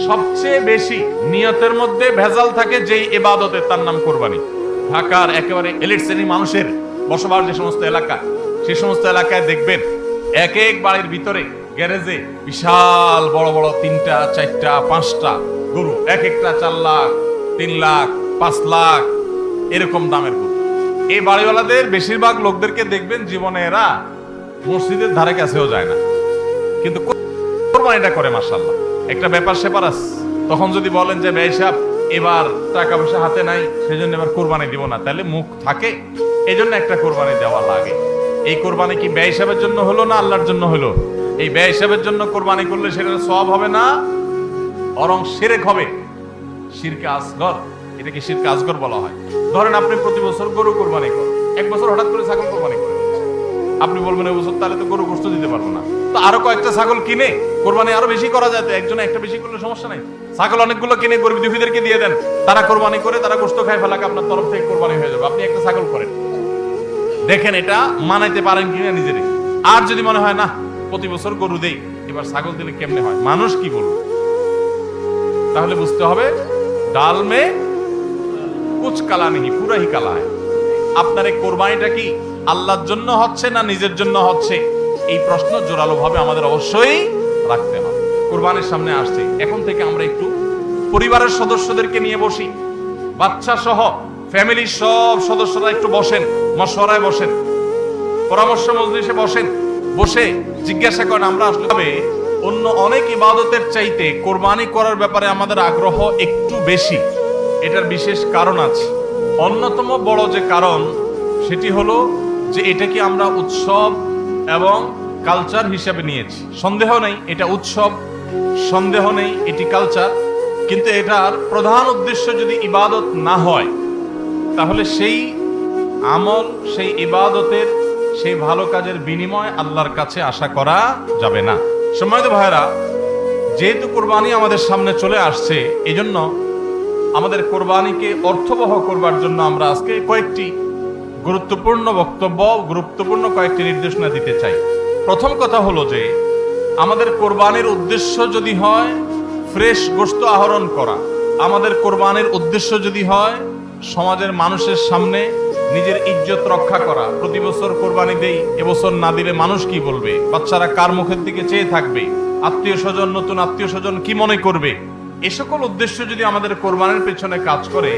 সবচেয়ে বেশি নিয়তের মধ্যে ভেজাল থাকে যেই ইবাদতের, তার নাম কোরবানি। ঢাকার একেবারে এলিট শ্রেণীর মানুষের বসবাস যে সমস্ত এলাকা, সেই সমস্ত এলাকায় দেখবেন এক এক বাড়ির ভিতরে গ্যারেজে বিশাল বড় বড় 3টা 4টা 5টা গরু, এক একটা 4 লাখ 3 লাখ 5 লাখ এরকম দামের গরু। এই বাড়িওয়ালাদের বেশিরভাগ লোকদেরকে দেখবেন জীবনে এরা মসজিদের ধারে কাছেও যায় না, কিন্তু কোরবানিটা করে মাশাআল্লাহ। একটা ব্যাপার সেপার আছে, তখন যদি বলেন যে ভাই সাহেব এবার টাকা পয়সা হাতে নাই, সেজন্য এবার কোরবানি দিব না, তাহলে মুখ থাকে, এই জন্য একটা কোরবানি দেওয়া লাগে। এই কোরবানি কি ব্যয় হিসাবের জন্য হলো না আল্লাহর জন্য হলো? এই ব্যয় হিসাবের জন্য কোরবানি করলে সেটার সওয়াব হবে না, বরং শিরক হবে, শিরকে আসগর। এটাকে শিরকে আসগর বলা হয়। ধরেন আপনি প্রতি বছর গরু কোরবানি করেন, এক বছর হঠাৎ করে ছাগল কোরবানি করেন, আপনি বলবেন এই বছর তাহলে তো গরু গোশত দিতে পারবো না, তো আরো কয়েকটা ছাগল কিনে কোরবানি আরো বেশি করা যায়, তো একজনে একটা বেশি করলে সমস্যা নাই। ছাগল অনেকগুলো কিনে গরিব দুঃখীদেরকে দিয়ে দেন, তারা কোরবানি করে, তারা গোশত খায় ফেলাকে আপনার তরফ থেকে কোরবানি হয়ে যাবে। আপনি একটা ছাগল করেন, দেখেন এটা মানাইতে পারেন কিনা নিজেরই। আর যদি মনে হয় না প্রতি বছর গরু দেই, এবার ছাগল দিলে কেমনে হয়, মানুষ কি বলবে, তাহলে বুঝতে হবে ডাল মে কুচ কালা নেই, পুরা হি কালা হয়। আপনার এই কোরবানিটা কি আল্লাহর জন্য হচ্ছে না নিজের জন্য হচ্ছে, এই প্রশ্ন জোরালো ভাবে আমাদের অবশ্যই রাখতে হবে। কোরবানির সামনে আসছে, এখন থেকে আমরা একটু পরিবারের সদস্যদেরকে নিয়ে বসি, বাচ্চা সহ ফ্যামিলির সব সদস্যরা একটু বসেন, মশওয়ারায় বসেন, পরামর্শ মজলিসে বসেন, বসে জিজ্ঞাসা করেন আমরা আসলে অন্য অনেক ইবাদতের চাইতে কোরবানি করার ব্যাপারে আমাদের আগ্রহ একটু বেশি। এটার বিশেষ কারণ আছে। অন্যতম বড় যে কারণ সেটি হলো যে এটা কি আমরা উৎসব এবং কালচার হিসেবে নিয়েছি। সন্দেহ নেই এটা উৎসব, সন্দেহ নেই এটি কালচার, কিন্তু এটার প্রধান উদ্দেশ্য যদি ইবাদত না হয়, তাহলে সেই আমল, সেই ইবাদতের, সেই ভালো কাজের বিনিময় আল্লাহর কাছে আশা করা যাবে না। সম্মানিত ভাইরা, যেহেতু কোরবানি আমাদের সামনে চলে আসছে, এজন্য আমাদের কোরবানিকে অর্থবহ করবার জন্য আমরা আজকে কয়েকটি গুরুত্বপূর্ণ বক্তব্য, গুরুত্বপূর্ণ কয়েকটি নির্দেশনা দিতে চাই। প্রথম কথা হলো যে আমাদের কোরবানির উদ্দেশ্য যদি হয় ফ্রেশ গোশত আহরণ করা, আমাদের কোরবানির উদ্দেশ্য যদি হয় সমাজের মানুষের সামনে নিজের ইজ্জত রক্ষা করা, প্রতি বছর কোরবানি দেই, এবছর না দিলে মানুষ কি বলবে, বাচ্চারা কার মুখের দিকে চেয়ে থাকবে, আত্মীয় স্বজন, নতুন আত্মীয় স্বজন কি মনে করবে, এ সকল উদ্দেশ্য যদি আমাদের কোরবানির পেছনে কাজ করে,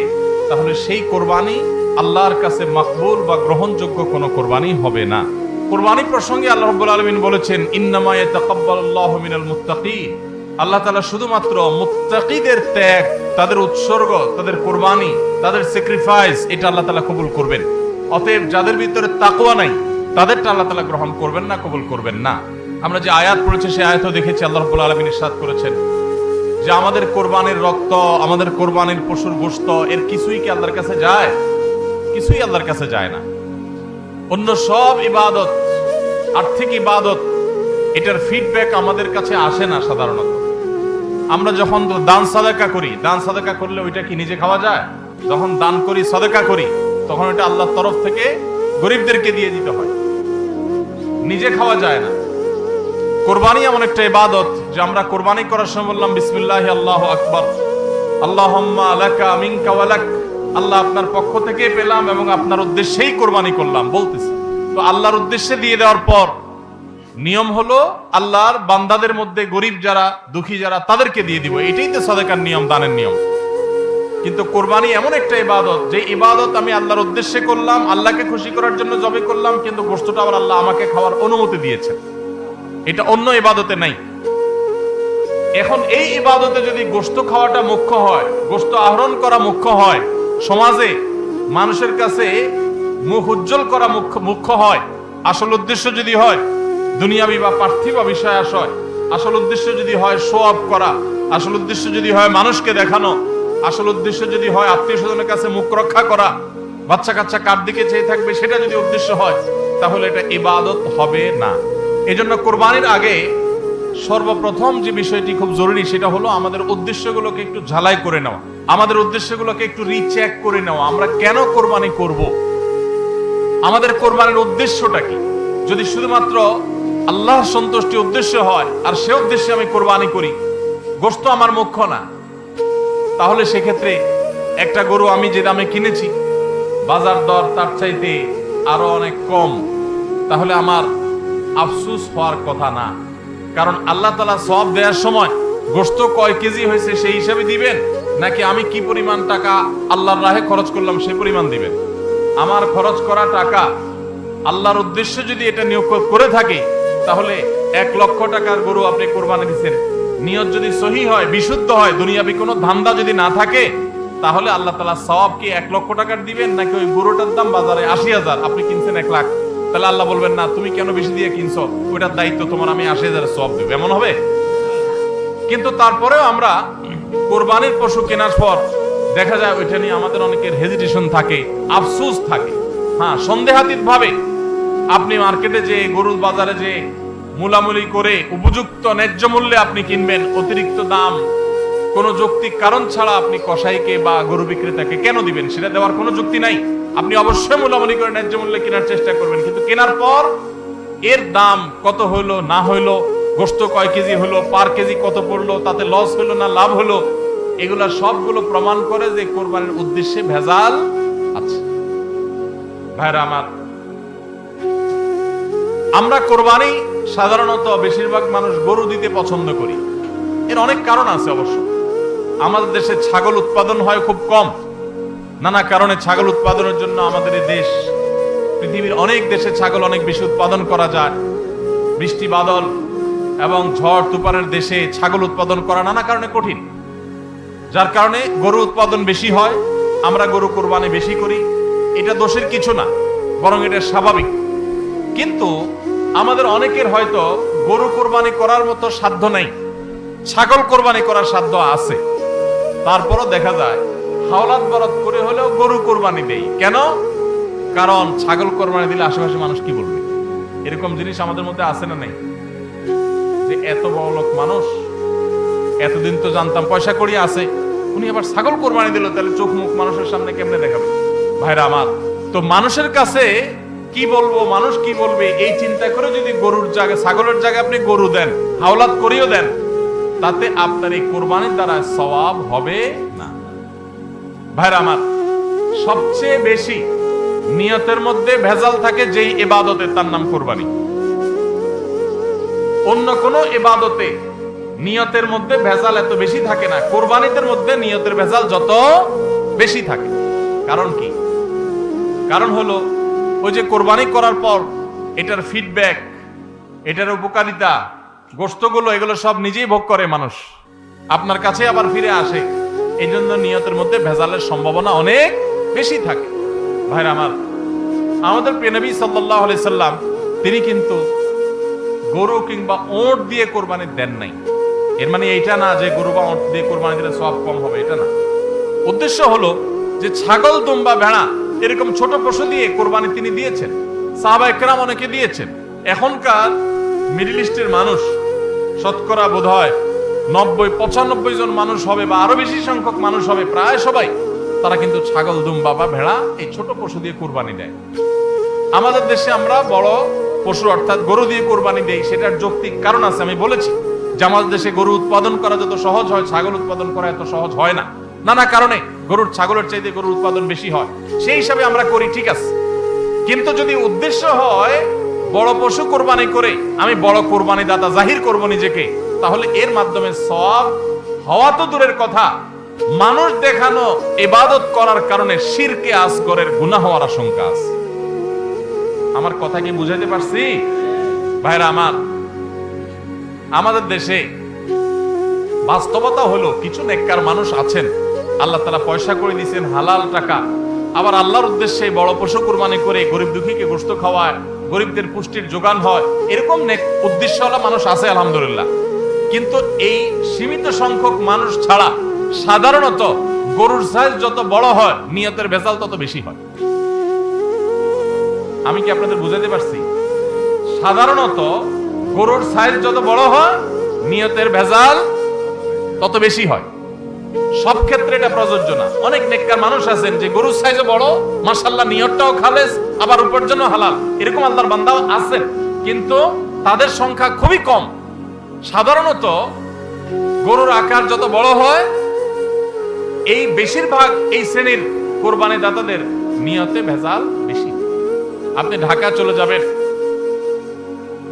তাহলে সেই কোরবানি আল্লাহর কাছে মাকবুল বা গ্রহণযোগ্য কোনো কোরবানি হবে না। কোরবানি প্রসঙ্গে আল্লাহ রাব্বুল আলামিন বলেছেন ইন্নামা ইয়াতাকাব্বালুল্লাহু মিনাল মুত্তাকিন, আল্লাহ তাআলা শুধুমাত্র মুত্তাকিদের ত্যাগ, তাদের উৎসর্গ, তাদের কোরবানি, তাদের স্যাক্রিফাইস, এটা আল্লাহ তাআলা কবুল করবেন। অতএব যাদের ভিতরে তাকওয়া নাই তাদেরটা আল্লাহ তাআলা গ্রহণ করবেন না, কবুল করবেন না। আমরা যে আয়াত পড়েছি সেই আয়াতও দেখেছি আল্লাহ রাব্বুল আলামিন ইরশাদ করেছেন যে আমাদের কোরবানির রক্ত, আমাদের কোরবানির পশুর গোশত, এর কিছুই কি আল্লাহর কাছে যায়? কিছুই আল্লাহর কাছে যায় না। অন্য সব ইবাদত, আর্থিক ইবাদত, এটার ফিডব্যাক আমাদের কাছে আসে না সাধারণত। আমরা যখন দান সাদাকা করি, দান সাদাকা করলে ওইটা কি নিজে খাওয়া যায়? যখন দান করি, সাদাকা করি, তখন ওইটা আল্লাহর তরফ থেকে গরিবদেরকে দিয়ে দিতে হয়, নিজে খাওয়া যায় না। কোরবানি এমন একটা ইবাদত যে আমরা কোরবানি করার সময় বললাম বিসমিল্লাহি আল্লাহু আকবার, আল্লাহুম্মা লাকা মিনকা ওয়া লাক, আল্লাহ আপনার পক্ষ থেকে পেলাম এবং আপনার উদ্দেশ্যেই কোরবানি করলাম বলতেছি। তো আল্লাহর উদ্দেশ্যে দিয়ে দেওয়ার পর নিয়ম হলো আল্লাহর বান্দাদের মধ্যে গরিব যারা, দুঃখী যারা, তাদেরকে দিয়ে দিব, এটাই তো সাদাকার নিয়ম, দানের নিয়ম। কিন্তু কোরবানি এমন একটা ইবাদত যে ইবাদত আমি আল্লাহর উদ্দেশ্যে করলাম, আল্লাহকে খুশি করার জন্য জবে করলাম, কিন্তু গোশতটা আবার আল্লাহ আমাকে খাওয়ার অনুমতি দিয়েছেন, এটা অন্য ইবাদতে নাই। এখন এই ইবাদতে যদি গোশত খাওয়াটা মুখ্য হয়, গোশত আহরণ করা মুখ্য হয়, সমাজে মানুষের কাছে মুখ উজ্জ্বল করা মুখ্য হয়, আসল উদ্দেশ্য যদি হয় দুনিয়াবি বা পার্থিব বিষয় আশয়, আসল উদ্দেশ্য যদি হয় শো অফ করা, আসল উদ্দেশ্য যদি হয় মানুষকে দেখানো, আসল উদ্দেশ্য যদি হয় আত্মীয় স্বজনের কাছে মুখ রক্ষা করা, বাচ্চা কাচ্চা কার দিকে চেয়ে থাকবে, সেটা যদি উদ্দেশ্য হয়, তাহলে এটা ইবাদত হবে না। এজন্য কোরবানির আগে সর্বপ্রথম যে বিষয়টি খুব জরুরি সেটা হলো আমাদের উদ্দেশ্যগুলোকে একটু ঝালাই করে নেওয়া, আমাদের উদ্দেশ্যগুলোকে একটু রিচেক করে নেওয়া। আমরা কেন কোরবানি করব, আমাদের কোরবানির উদ্দেশ্যটা কি? যদি শুধুমাত্র আল্লাহর সন্তুষ্টি উদ্দেশ্য হয় আর সে উদ্দেশ্যে আমি কোরবানি করি, গোশত আমার মুখ্য না, তাহলে সেক্ষেত্রে একটা গরু আমি যে দামে কিনেছি বাজার দর তার চাইতে আরো অনেক কম, তাহলে আমার আফসোস হওয়ার কথা না। কারণ আল্লাহ তাআলা সওয়াব দেওয়ার সময় গোশত কয় কেজি হয়েছে সেই হিসাবে দিবেন, নাকি আমি কি পরিমাণ টাকা আল্লাহর রাহে খরচ করলাম সেই পরিমাণ দিবেন? আমার খরচ করা টাকা আল্লাহর উদ্দেশ্যে যদি এটা নিয়োগ করে থাকে, তাহলে 1 লক্ষ টাকার গরু আপনি কোরবানি দিচ্ছেন, নিয়ত যদি সহি হয়, বিশুদ্ধ হয়, দুনিয়াবি কোনো ধান্দা যদি না থাকে, তাহলে আল্লাহ তাআলা সওয়াব কি 1 লক্ষ টাকার দিবেন, নাকি ওই গরুটার দাম বাজারে 80,000, আপনি কিনছেন 1 লাখ, তাহলে আল্লাহ বলবেন না তুমি কেন বেশি দিয়ে কিনছো, ওইটার দায়িত্ব তোমার, আমি 80,000 সওয়াব দেব, এমন হবে? কিন্তু তারপরেও আমরা কোরবানির পশু কেনার পর দেখা যায় ওইটা নিয়ে আমাদের অনেকের হেজিটেশন থাকে, আফসোস থাকে। হ্যাঁ, সন্দেহাতীত ভাবে আপনি মার্কেটে যে গরুর বাজারে যে মূলামূলি করে উপযুক্ত ন্যায্য মূল্যে আপনি কিনবেন, অতিরিক্ত দাম কোনো যৌক্তিক কারণ ছাড়া আপনি কসাইকে বা গরু বিক্রেতাকে কেন দিবেন? সেটা দেওয়ার কোনো যুক্তি নাই। আপনি অবশ্যই মূলামূলি করে ন্যায্য মূল্যে কেনার চেষ্টা করবেন, কিন্তু কেনার পর এর দাম কত হইলো না হইলো, গোশত কয় কেজি হলো, পার কেজি কত পড়লো, তাতে লস হলো না লাভ হলো, এগুলা সবগুলো প্রমাণ করে যে কোরবানির উদ্দেশ্যে ভেজাল আছে। ভাইরা আমার, আমরা কোরবানি সাধারণত বেশিরভাগ মানুষ গরু দিতে পছন্দ করি। এর অনেক কারণ আছে অবশ্য। আমাদের দেশে ছাগল উৎপাদন হয় খুব কম, নানা কারণে ছাগল উৎপাদনের জন্য আমাদের এই দেশ, পৃথিবীর অনেক দেশে ছাগল অনেক বেশি উৎপাদন করা যায়। বৃষ্টি বাদল এবং ঝড় তুফানের দেশে ছাগল উৎপাদন করা নানা কারণে কঠিন, যার কারণে গরু উৎপাদন বেশি হয়, আমরা গরু কোরবানি বেশি করি। এটা দোষের কিছু না, বরং এটা স্বাভাবিক। কিন্তু আমাদের অনেকের হয়তো গরু কোরবানি করার মতো সাধ্য নাই, ছাগল কোরবানি করার সাধ্য আছে। তারপরও দেখা যায় হাওলাত বরাত করে হলেও গরু কোরবানি দেই। কেন? কারণ ছাগল কোরবানি দিলে আশেপাশে মানুষ কি বলবে। এরকম জিনিস আমাদের মধ্যে আছে না নেই? যে এত বড় লোক মানুষ, এতদিন তো জানতাম পয়সা করি আছে, উনি আবার ছাগল কোরবানি দিল, তাহলে চোখ মুখ মানুষের সামনে কেমনে দেখাবে? ভাইরা আমার, তো মানুষের কাছে কি বলবো, মানুষ কি বলবে, এই চিন্তা করে যদি গরুর জায়গায় ছাগলের জায়গায় আপনি গরু দেন, হাওলাত করিও দেন, তাতে আপনার এই কোরবানির দ্বারা সওয়াব হবে না। ভাইরা আমার, সবচেয়ে বেশি নিয়তের মধ্যে ভেজাল থাকে যেই ইবাদতে, তার নাম কোরবানি। অন্য কোন ইবাদতে নিয়তের মধ্যে ভেজাল এত বেশি থাকে না, কোরবানিদের মধ্যে নিয়তের ভেজাল যত বেশি থাকে। কারণ কি? কারণ হলো ওই যে কোরবানি করার পর এটার ফিডব্যাক, এটার উপকারিতা, গোশতগুলো, এগুলো সব নিজেই ভোগ করে মানুষ, আপনার কাছে আবার ফিরে আসে। এই জন্য নিয়তের মধ্যে ভেজালের সম্ভাবনা অনেক বেশি থাকে। ভাইরা আমার, আমাদের প্রিয় নবী সাল্লাল্লাহু আলাইহি সাল্লাম তিনি কিন্তু গরু কিংবা ওঁট দিয়ে কোরবানি দেন নাই। এর মানে এইটা না যে গরু বা ওঁট দিয়ে কোরবানি দিলে সওয়াব কম হবে, এটা না। উদ্দেশ্য হলো যে ছাগল, দুম্বা, ভেড়া এরকম ছোট পশু দিয়ে কোরবানি তিনি দিয়েছেন, সাহাবা একরাম অনেকে দিয়েছেন। এখনকার মিডল ইস্টের মানুষ শতকরা বোধহয় 90-95 জন মানুষ হবে, বা আরো বেশি সংখ্যক মানুষ হবে, প্রায় সবাই, তারা কিন্তু ছাগল, দুম্বা বা ভেড়া এই ছোট পশু দিয়ে কোরবানি দেয়। আমাদের দেশে আমরা বড় পশু অর্থাৎ গরু দিয়ে কোরবানি দেই, সেটার যৌক্তিক কারণ আছে। আমি বলেছি যে আমাদের দেশে গরু উৎপাদন করা যত সহজ হয়, ছাগল উৎপাদন করা এত সহজ হয় না, নানা কারণে গরুর ছাগলের চাইতে গরুর উৎপাদন বেশি হয়, সেই হিসাবে আমরা করি, ঠিক আছে। কিন্তু যদি উদ্দেশ্য হয় বড় পশু কোরবানি করে আমি বড় কোরবানি দাতা জাহির করব নিজেকে, তাহলে এর মাধ্যমে সওয়াব হওয়া তো দূরের কথা, মানুষ দেখানো ইবাদত করার কারণে শিরকে আসগরের গুনাহ হওয়ার আশঙ্কা আছে। আমার কথা কি বুঝাইতে পারছি? ভাইরা আমার, আমাদের দেশে বাস্তবতা হলো কিছু নেককার মানুষ আছেন, আল্লাহ তাআলা পয়সা করে দিয়েছেন, হালাল টাকা, আবার আল্লাহর উদ্দেশ্যে বড় পশু কুরবানি করে গরিব দুঃখীকে গোশত খাওয়ায়, গরিবদের পুষ্টির যোগান হয়, এরকম নেক উদ্দেশ্যওয়ালা মানুষ আছে আলহামদুলিল্লাহ। কিন্তু এই সীমিত সংখ্যক মানুষ ছাড়া সাধারণত গরুর সাইজ যত বড় হয় নিয়তের ভেজাল তত বেশি হয়। আমি কি আপনাদের বুঝাতে পারছি? সাধারণত গরুর সাইজ যত বড় হয় নিয়তের ভেজাল তত বেশি হয়। সব ক্ষেত্রে এটা প্রযোজ্য না। অনেক নেককার মানুষ আছেন যে গরুর সাইজে বড়, মাশাআল্লাহ নিয়তটাও খালেস, আবার উপার্জন হালাল, এরকম আল্লাহর বান্দাও আছেন, কিন্তু তাদের সংখ্যা খুবই কম। সাধারণত গরুর আকার যত বড় হয়, এই বেশিরভাগ এই শ্রেণীর কোরবানি দাতাদের নিয়তে ভেজাল বেশি। আপনি ঢাকা চলে যাবেন,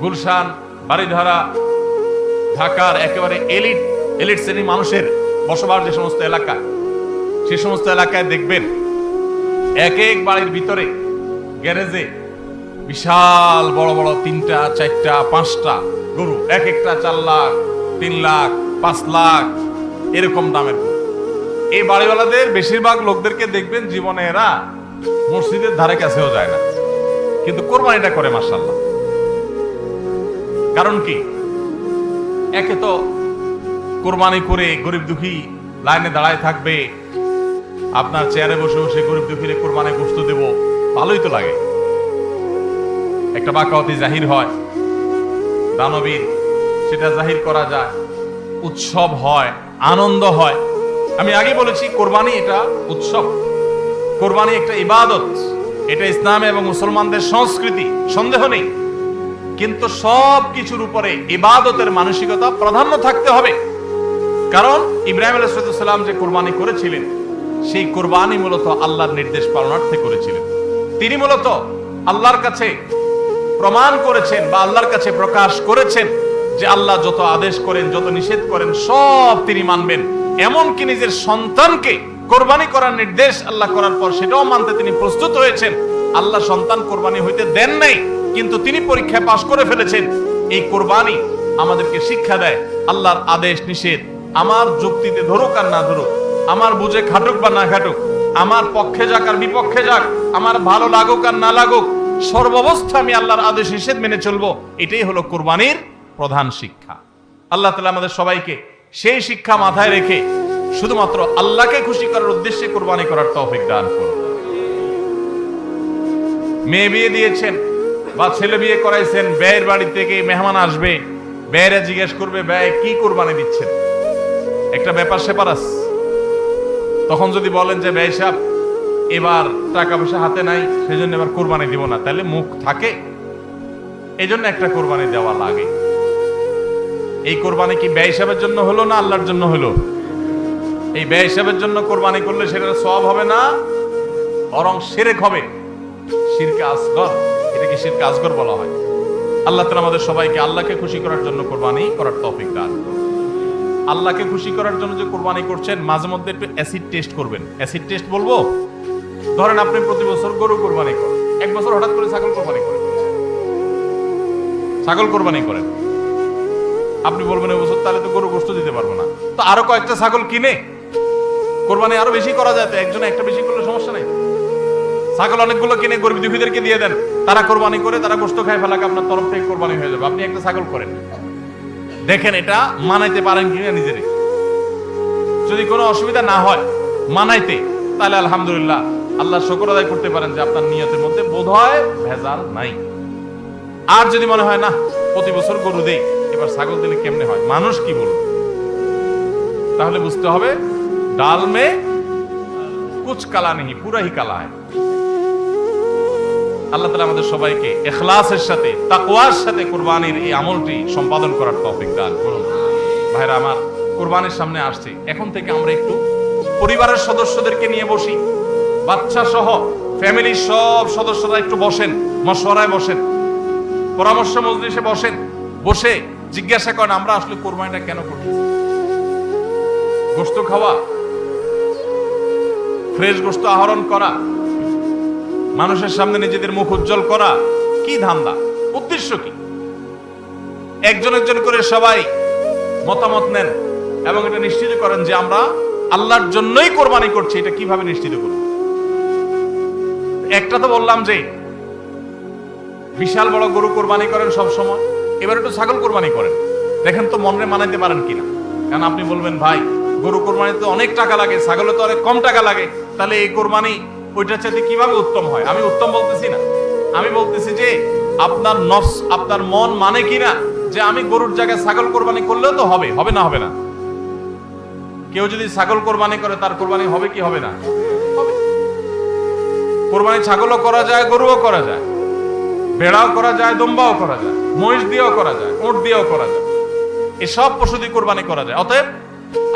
গুলশান, বাড়িধারা, ঢাকার একেবারে এলিট শ্রেণীর মানুষের বসবাস যে সমস্ত এলাকা, সে সমস্ত এলাকায় দেখবেন এক এক বাড়ির ভিতরে গ্যারেজে বিশাল বড় বড় 3টা 4টা 5টা গরু, এক একটা 4 লাখ 3 লাখ 5 লাখ এরকম দামের গরু। এই বাড়িওয়ালাদের বেশিরভাগ লোকদেরকে দেখবেন জীবনে এরা মসজিদের ধারে কাছেও যায় না, কিন্তু কোরবানিটা করে মাশাআল্লাহ। কারণ কি? একে তো কোরবানি করে গরিব দুঃখী লাইনে দাঁড়ায় থাকবে, আপনার চেয়ারে বসে বসে গরিব দুঃখীরে কোরবানি গোশত দেব, ভালোই তো লাগে। একটা বাকাওয়াতি জাহির হয়, দানবীর সেটা জাহির করা যায়, উৎসব হয়, আনন্দ হয়। আমি আগে বলেছি কোরবানি এটা উৎসব, কোরবানি একটা ইবাদত, এটা ইসলাম এবং মুসলমানদের সংস্কৃতি, সন্দেহ নেই। কিন্তু সব কিছুর উপরে ইবাদতের মানসিকতা প্রাধান্য থাকতে হবে। কারণ ইব্রাহিম আলাইহিস সালাম যে কোরবানি করেছিলেন, সেই কোরবানি মূলত আল্লাহর নির্দেশ পালনার্থে করেছিলেন। তিনি মূলত আল্লাহর কাছে প্রমাণ করেছেন বা আল্লাহর কাছে প্রকাশ করেছেন যে আল্লাহ যত আদেশ করেন, যত নিষেধ করেন সব তিনি মানবেন। এমনকি নিজের সন্তানকে কোরবানি করার নির্দেশ আল্লাহ করার পর সেটাও মানতে তিনি প্রস্তুত হয়েছেন। আল্লাহ সন্তান কোরবানি হইতে দেন নাই, কিন্তু তিনি পরীক্ষায় পাশ করে ফেলেছেন। এই কোরবানি আমাদেরকে শিক্ষা দেয় আল্লাহর আদেশ নিষেধ আমার যুক্তিতে ধরুক আর না ধরুক, আমার বুঝে খাটুক বা না খাটুক, আমার পক্ষে যাক আর বিপক্ষে যাক, আমার ভালো লাগুক আর না লাগুক, সর্বাবস্থা আমি আল্লাহর আদেশ নিষেধ মেনে চলবো। এটাই হলো কোরবানির প্রধান শিক্ষা। আল্লাহ তাআলা আমাদের সবাইকে সেই শিক্ষা মাথায় রেখে শুধুমাত্র আল্লাহকে খুশি করার উদ্দেশ্যে কোরবানি করার তৌফিক দান করুন। মেয়ে বিয়ে দিয়েছেন বা ছেলে বিয়ে করাইছেন, ব্যয়ের বাড়ি থেকে মেহমান আসবে, ব্যয়েরা জিজ্ঞেস করবে ব্যয় কি কোরবানি দিচ্ছেন, একটা ব্যাপার সেপার আছে। তখন যদি বলেন যে ব্যয় সাহেব এবার টাকা পয়সা হাতে নাই, সেজন্য এবার কোরবানি দিব না, তাহলে মুখ থাকে। এই জন্য একটা কোরবানি দেওয়া লাগে। এই কোরবানি কি ব্যয় হিসাবের জন্য হলো না আল্লাহর জন্য হলো? এই ব্যয় হিসাবের জন্য কোরবানি করলে সেটা সওয়াব হবে না, বরং শিরক হবে, শিরকে আসগর। এটাকে শিরকে আসগর বলা হয়। আল্লাহ তাআলা আমাদের সবাইকে আল্লাহকে খুশি করার জন্য কোরবানি করার তৌফিক দান করুন। আল্লাহকে খুশি করার জন্য যে কোরবানি করছেন, মাঝে মধ্যে একটু অ্যাসিড টেস্ট করবেন। অ্যাসিড টেস্ট বলবো, ধরেন আপনি প্রতি বছর গরু কোরবানি করেন, এক বছর হঠাৎ করে ছাগল কোরবানি করেন, ছাগল কোরবানি করেন, আপনি বলবেন এই বছর তাহলে তো গরু গোশত দিতে পারবো না, তো আরো কয়েকটা ছাগল কিনে কোরবানি আরো বেশি করা যায়। তো একজনে একটা বেশি করলে সমস্যা নেই, ছাগল অনেকগুলো কিনে গরিব দুঃখীদেরকে দিয়ে দেন, তারা কোরবানি করে তারা গোশত খায় ফেলাক, আপনার তরফ থেকে কোরবানি হয়ে যাবে। আপনি একটা ছাগল করেন, দেখেন এটা মানাইতে পারেন কিনা নিজের। যদি কোনো অসুবিধা না হয় মানাইতে, তাহলে আলহামদুলিল্লাহ আল্লাহ শুকর আদায় করতে পারেন যে আপনার নিয়তের মধ্যে বোধহয় ভেজাল নাই। আর যদি মনে হয় না প্রতি বছর গরু দেই, এবার ছাগল দিলে কেমনে হয়, মানুষ কি বলবে, তাহলে বুঝতে হবে ডাল মে কুছ কালা নেই, পুরা হি কালা হয়। আল্লাহ তাআলা আমাদের সবাইকে ইখলাসের সাথে তাকওয়ার সাথে কুরবানির এই আমলটি সম্পাদন করার তৌফিক দান করুন। ভাইরা আমার, কুরবানির সামনে আসছে, এখন থেকে আমরা একটু পরিবারের সদস্যদেরকে নিয়ে বসি, বাচ্চা সহ ফ্যামিলির সব সদস্যরা একটু বসেন, মশওয়ারায় বসেন, পরামর্শ মজলিসে বসেন, বসে জিজ্ঞাসা করেন আমরা আসলে কোরবানিটা কেন করতেছি। গোশত খাওয়া, ফ্রেশ গোশত আহরণ করা, মানুষের সামনে নিজেদের মুখ উজ্জ্বল করা, কি ধান্দা, উদ্দেশ্য কি? একজন একজন করে সবাই মতামত নেন এবং এটা নিশ্চিত করেন যে আমরা আল্লাহর জন্যই কোরবানি করছি। এটা কিভাবে নিশ্চিত করব? একটা তো বললাম যে বিশাল বড় গরু কোরবানি করেন সব সময়, এবার একটু ছাগল কোরবানি করেন, দেখেন তো মনে মানাইতে পারেন কিনা। কারণ আপনি বলবেন ভাই গরু কোরবানিতে অনেক টাকা লাগে, ছাগলে তো অনেক কম টাকা লাগে, তাহলে এই কোরবানি ওইটার চাইতে কিভাবে উত্তম হয়? আমি উত্তম বলতেছি না, আমি বলতেছি যে আপনার নফস, আপনার মন মানে কিনা যে আমি গরুর জায়গায় ছাগল কোরবানি করলেও তো হবে, হবে না হবে না? কেউ যদি ছাগল কোরবানি করে তার কোরবানি হবে কি হবে না? হবে। কোরবানি ছাগলও করা যায়, গরুও করা যায়, ভেড়াও করা যায়, দুম্বাও করা যায়, মহিষ দিয়েও করা যায়, উট দিয়েও করা যায়। এসব পশু দিয়ে কোরবানি করা যায়। অতএব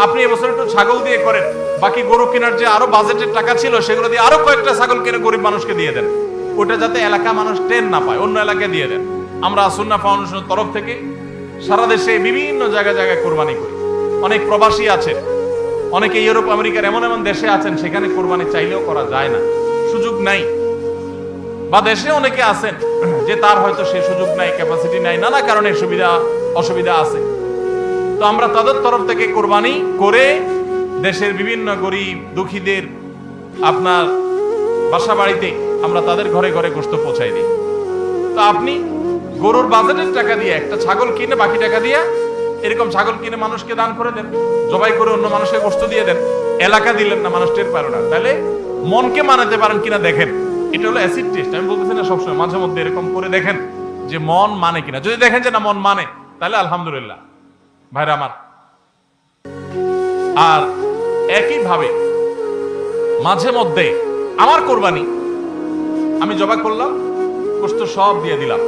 আপনি এবছর একটু ছাগল দিয়ে করেন, বাকি গরু কেনার যে আরো বাজেটের টাকা ছিল সেগুলো দিয়ে আরো কয়েকটা ছাগল কিনে গরিব মানুষকে দিয়ে দেন। ওটা যাতে এলাকা মানুষ টেন না পায়, অন্য এলাকায় দিয়ে দেন। আমরা সুন্নাহ ফাউন্ডেশনের তরফ থেকে সারা দেশে বিভিন্ন জায়গায় জায়গায় কোরবানি করি। অনেক প্রবাসী আছেন, অনেকে ইউরোপ আমেরিকার এমন এমন দেশে আছেন সেখানে কোরবানি চাইলেও করা যায় না, সুযোগ নাই। বা দেশে অনেকে আছেন যে তার হয়তো সে সুযোগ নাই, ক্যাপাসিটি নাই, নানা কারণে সুবিধা অসুবিধা আছে। তো আমরা তাদের তরফ থেকে কোরবানি করে দেশের বিভিন্ন গরিব দুঃখীদের আপনার বাসা বাড়িতে আমরা তাদের ঘরে ঘরে গোশত পৌঁছাই দিই। তো আপনি গরুর বাজেটের টাকা দিয়ে একটা ছাগল কিনে বাকি টাকা দিয়ে এরকম ছাগল কিনে মানুষকে দান করে দেন, জবাই করে অন্য মানুষকে গোশত দিয়ে দেন। এলাকা দিলেন না, মানুষ টের পারো না। তাহলে মনকে মানাতে পারেন কিনা দেখেন। এটা হলো অ্যাসিড টেস্ট। আমি বলতেছি না সবসময়, মাঝে মধ্যে এরকম করে দেখেন যে মন মানে কিনা। যদি দেখেন যে না মন মানে, তাহলে আলহামদুলিল্লাহ ভাইরা আমার। আর একইভাবে মাঝে মধ্যে আমার কোরবানি আমি জবাই করলাম, গোশত সব দিয়ে দিলাম,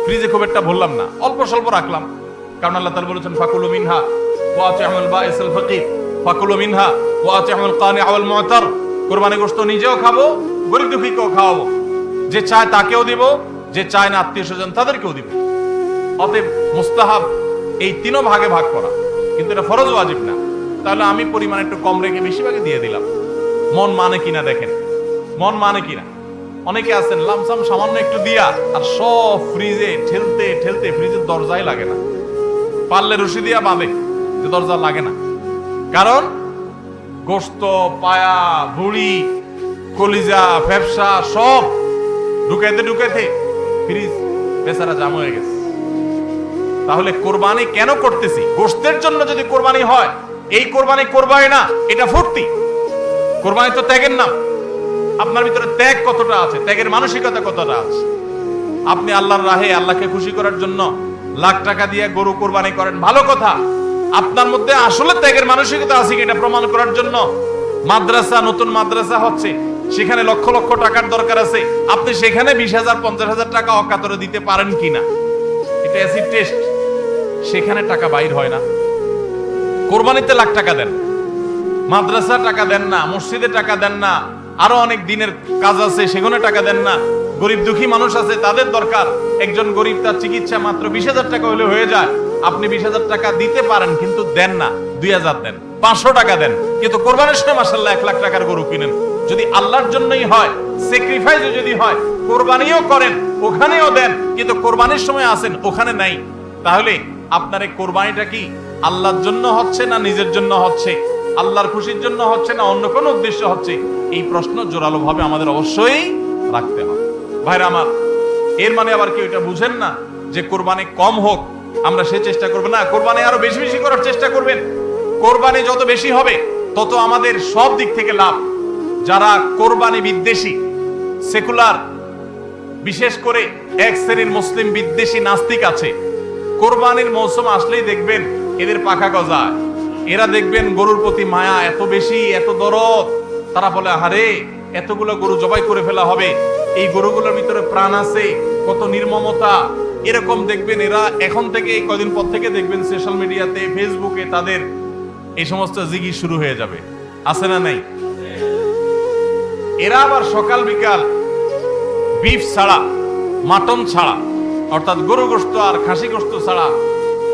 ফ্রিজে খুব একটা ভরলাম না, অল্প স্বল্প রাখলাম। কারণ আল্লাহ তাআলা বলেছেন ফাকুলু মিনহা ওয়া আতি'মুল বাঈসাল ফাকির ফাকুলু মিনহা ওয়া আতি'মুল কানি'a ওয়াল মু'তার। কোরবানি গোশত নিজেও খাবো, গরিব দুঃখীকেও খাওয়াবো, যে চায় তাকেও দিব, যে চায় না আত্মীয় স্বজন তাদেরকেও দিব। অতএব মুস্তাহাব এই তিনও ভাগে ভাগ করা, কিন্তু এটা ফরজ ওয়াজিব না। তাহলে আমি পরিমাণ একটু কম রেখে বেশিরভাগই দিয়ে দিলাম। মন মানে কিনা দেখেন, মন মানে কিনা। অনেকে আছেন লামসাম সামান্য একটু দিয়া আর সব ফ্রিজে ঠেলতে ঠেলতে ফ্রিজের দরজাই লাগে না, পারলে রশি দিয়া বাঁধে যে দরজা লাগে না। কারণ গোশত, পায়া, ভুড়ি, কলিজা, ফ্যাপসা সব ঢুকাইতে ঢুকাইতে ফ্রিজ বেচারা জাম হয়ে গেছে। তাহলে কোরবানি কেন করতেছি? গোশতের জন্য যদি কোরবানি হয়, এই কোরবানি করবাই না, এটা ফুর্তি। কোরবানি তো ত্যাগের নাম। আপনার ভিতরে ত্যাগ কতটা আছে, ত্যাগের মানসিকতা কতটা আছে। আপনি আল্লাহর রাহে আল্লাহকে খুশি করার জন্য লাখ টাকা দিয়ে গরু কোরবানি করেন, ভালো কথা। আপনার মধ্যে আসলে ত্যাগের মানসিকতা আছে কি এটা প্রমাণ করার জন্য মাদ্রাসা, নতুন মাদ্রাসা হচ্ছে, সেখানে লক্ষ লক্ষ টাকার দরকার আছে, আপনি সেখানে 20,000 50,000 টাকা অকাতরে দিতে পারেন কিনা, এটা অ্যাসিড টেস্ট। সেখানে টাকা বাইর হয় না। কোরবানিতে লাখ টাকা দেন, মাদ্রাসা টাকা দেন না, মসজিদে টাকা দেন না, আরো অনেক দিনের কাজ আছে সেখানে টাকা দেন না। গরিব দুঃখী মানুষ আছে, তাদের দরকার। একজন গরিব তার চিকিৎসা মাত্র 20,000 টাকা হলে হয়ে যায়। আপনি 20,000 টাকা দিতে পারেন কিন্তু দেন না, 2,000 দেন, 500 টাকা দেন, কিন্তু কোরবানির সময় মাশাআল্লাহ 1 লাখ টাকার গরু কিনেন। যদি আল্লাহর জন্যই হয়, স্যাক্রিফাইস যদি হয়, কোরবানিও করেন, ওখানেও দেন, কিন্তু কোরবানির সময় আসেন ওখানে নাই। তাহলে আপনার এই কোরবানিটা কি আল্লাহর জন্য হচ্ছে না নিজের জন্য হচ্ছে, আল্লাহর খুশির জন্য হচ্ছে না অন্য কোনো উদ্দেশ্য হচ্ছে? এই প্রশ্ন জোরালো ভাবে আমাদের অবশ্যই রাখতে হবে। ভাইরা আমার, এর মানে আবার কেউ এটা বুঝেন না যে কোরবানি কম হোক আমরা সে চেষ্টা করব না, কোরবানি আরো বেশি বেশি করার চেষ্টা করবেন। কোরবানি যত বেশি হবে তত আমাদের সব দিক থেকে লাভ। যারা কোরবানি বিদ্বেষী, সেকুলার, বিশেষ করে এক শ্রেণীর মুসলিম বিদ্বেষী নাস্তিক আছে, কোরবানির মৌসুম আসলেই দেখবেন এদের পাখা গজায়। এরা দেখবেন গরুর প্রতি মায়া এত বেশি, এত দরদ। তারা বলে আরে এতগুলো গরু জবাই করে ফেলা হবে, এই গরুগুলোর ভিতরে প্রাণ আছে, কত নির্মমতা। এরকম দেখবেন এরা এখন থেকে কয়দিন পর থেকে দেখবেন সোশ্যাল মিডিয়াতে, ফেসবুকে তাদের এই সমস্ত জিগি শুরু হয়ে যাবে, আছে না নাই? এরা আবার সকাল বিকাল বিফ ছাড়া, মাটন ছাড়া, অর্থাৎ গরু গোশত আর খাসি গোশত ছাড়া,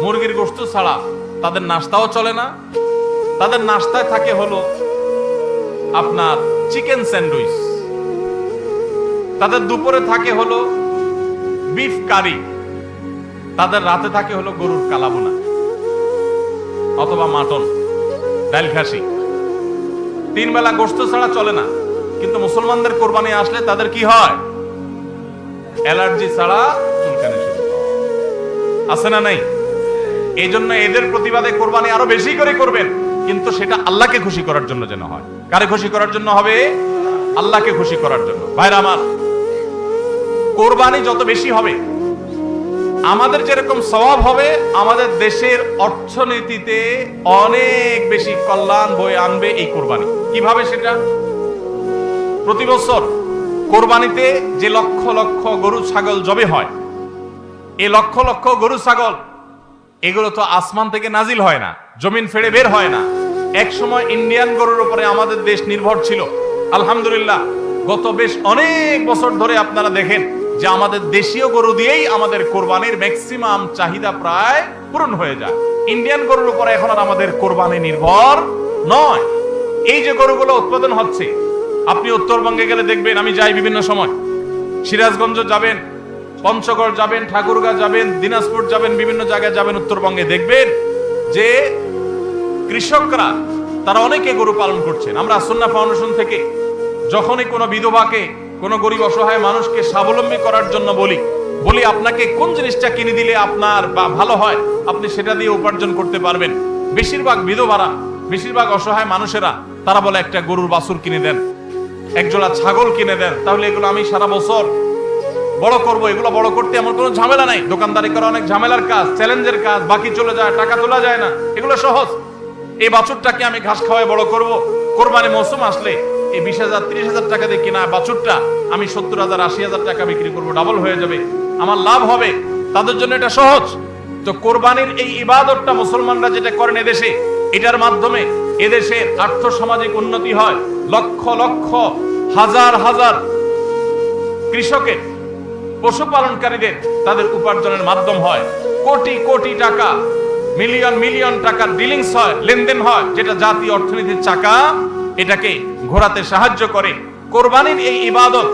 মুরগির গোশত ছাড়া তাদের নাস্তাও চলে না। তাদের নাস্তায় থাকে হলো আপনার চিকেন স্যান্ডউইচ, তাদের দুপুরে থাকে হলো বিফ কারি, তাদের রাতে থাকে হলো গরুর কালাবোনা অথবা মাটন, ডাল খাসি। 3 বেলা গোশত ছাড়া চলে না। কিন্তু মুসলমানদের কোরবানি আসলে তাদের কি হয়? অ্যালার্জি ছাড়া চুলকানি শুরু আছে না নাই? এই জন্য এদের প্রতিবাদে কোরবানি আরো বেশি করে করবেন, কিন্তু সেটা আল্লাহকে খুশি করার জন্য যেন হয়। কারে খুশি করার জন্য হবে? আল্লাহকে খুশি করার জন্য। ভাইরা আমার, কোরবানি যত বেশি হবে আমাদের যেরকম সওয়াব হবে, আমাদের দেশের অর্থনীতিতে অনেক বেশি কল্যাণ বয়ে আনবে এই কোরবানি। কিভাবে সেটা? প্রতি বছর কোরবানিতে যে লক্ষ লক্ষ গরু ছাগল জবে হয়, এই লক্ষ লক্ষ গরু ছাগল এগুলো তো আসমান থেকে নাজিল হয় না, জমিন ফেড়ে বের হয় না। এক সময় ইন্ডিয়ান গরুর উপরে আমাদের দেশ নির্ভর ছিল। আলহামদুলিল্লাহ গত বেশ অনেক বছর ধরে আপনারা দেখেন যে আমাদের দেশীয় গরু দিয়েই আমাদের কোরবানির ম্যাক্সিমাম চাহিদা প্রায় পূরণ হয়ে যায়। ইন্ডিয়ান গরুর উপরে এখন আর আমাদের কোরবানি নির্ভর নয়। এই যে গরুগুলো উৎপাদন হচ্ছে, আপনি উত্তরবঙ্গে গেলে দেখবেন, আমি যাই বিভিন্ন সময়, সিরাজগঞ্জ যাবেন, পঞ্চগড় যাবেন, ঠাকুরগাঁ যাবেন, দিনাজপুর যাবেন, বিভিন্ন জায়গায় যাবেন উত্তরবঙ্গে, দেখবেন যে কৃষকরা তারা অনেকে গরু পালন করছেন। আমরা সুন্নাহ ফাউন্ডেশন থেকে যখনই কোনো বিধবাকে, কোনো গরিব অসহায় মানুষকে স্বাবলম্বী করার জন্য বলি আপনাকে কোন জিনিসটা কিনে দিলে আপনার ভালো হয়, আপনি সেটা দিয়ে উপার্জন করতে পারবেন। বেশিরভাগ বিধবারা, বেশিরভাগ অসহায় মানুষেরা তারা বলে একটা গরুর বাছুর কিনে দেন, একজোড়া ছাগল কিনে দেন, তাহলে এগুলো আমি সারা বছর বড় করব। এগুলো বড় করতে আমার কোনো ঝামেলা নাই। দোকানদারি করা অনেক ঝামেলার কাজ, চ্যালেঞ্জের কাজ, বাকি চলে যায়, টাকা তোলা যায় না, এগুলো সহজ। এই বাছুরটাকে আমি ঘাস খাওয়ায় বড় করব। কোরবানি মৌসুম আসলে এই 20,000 30,000 টাকা দিয়ে কিনা বাছুরটা আমি 70,000 80,000 টাকা বিক্রি করব, ডাবল হয়ে যাবে, আমার লাভ হবে। তাদের জন্য এটা সহজ। তো কোরবানির এই ইবাদতটা মুসলমানরা যেটা করেন এদেশে, এটার মাধ্যমে এদেশের আর্থ সামাজিক উন্নতি হয়। লক্ষ লক্ষ হাজার হাজার কৃষকের, পশুপালনকারীদের তাদের উপার্জনের মাধ্যম হয়। কোটি কোটি টাকা, মিলিয়ন মিলিয়ন টাকার ডিলিংস হয়, লেনদেন হয়, যেটা জাতীয় অর্থনীতির চাকা এটাকে ঘোরাতে সাহায্য করে। কোরবানির এই ইবাদত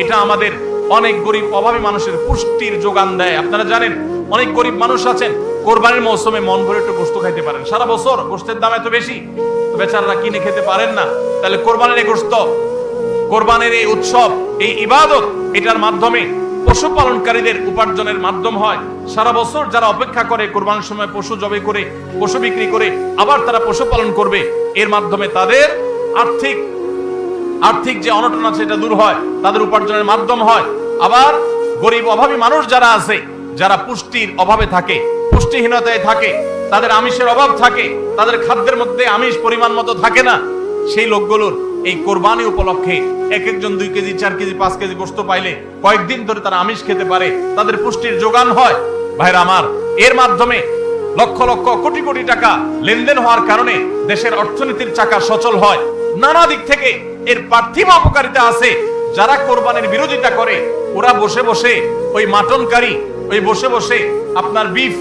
এটা আমাদের অনেক গরিব অভাবী মানুষের পুষ্টির যোগান দেয়। আপনারা জানেন অনেক গরিব মানুষ আছেন কোরবানির মৌসুমে মন ভরে একটু গোশত খাইতে পারেন, সারা বছর গোশতের দাম এত বেশি, বেচারারা কিনে খেতে পারেন না। তাহলে কোরবানির এই গোশত, কোরবানির এই উৎসব, এই ইবাদত, এটার মাধ্যমে পশুপালনকারীদের উপার্জনের মাধ্যম হয়। সারা বছর যারা অপেক্ষা করে কোরবানির সময় পশু জবাই করে, পশু বিক্রি করে আবার তারা পশুপালন করবে, এর মাধ্যমে তাদের আর্থিক যে অনটন আছে এটা দূর হয়, তাদের উপার্জনের মাধ্যম হয়। আবার গরিব অভাবী মানুষ যারা আছে, যারা পুষ্টির অভাবে থাকে, পুষ্টিহীনতায় থাকে, তাদের আমিষের অভাব থাকে, তাদের খাদ্যের মধ্যে আমিষ পরিমাণ মতো থাকে না, সেই লোকগুলোর এই কোরবানি উপলক্ষে এক একজন 2 কেজি 4 কেজি 5 কেজি গোশত পাইলে কয়েকদিন ধরে তারা আমিষ খেতে পারে, তাদের পুষ্টির যোগান হয়। ভাইরা আমার, এর মাধ্যমে লক্ষ লক্ষ কোটি কোটি টাকা লেনদেন হওয়ার কারণে দেশের অর্থনীতির চাকা সচল হয়। নানা দিক থেকে এর পার্থিব উপকারিতা আছে। যারা কোরবানির বিরোধিতা করে ওরা বসে বসে ওই মাটন কারি, ওই বসে বসে আপনার বিফ,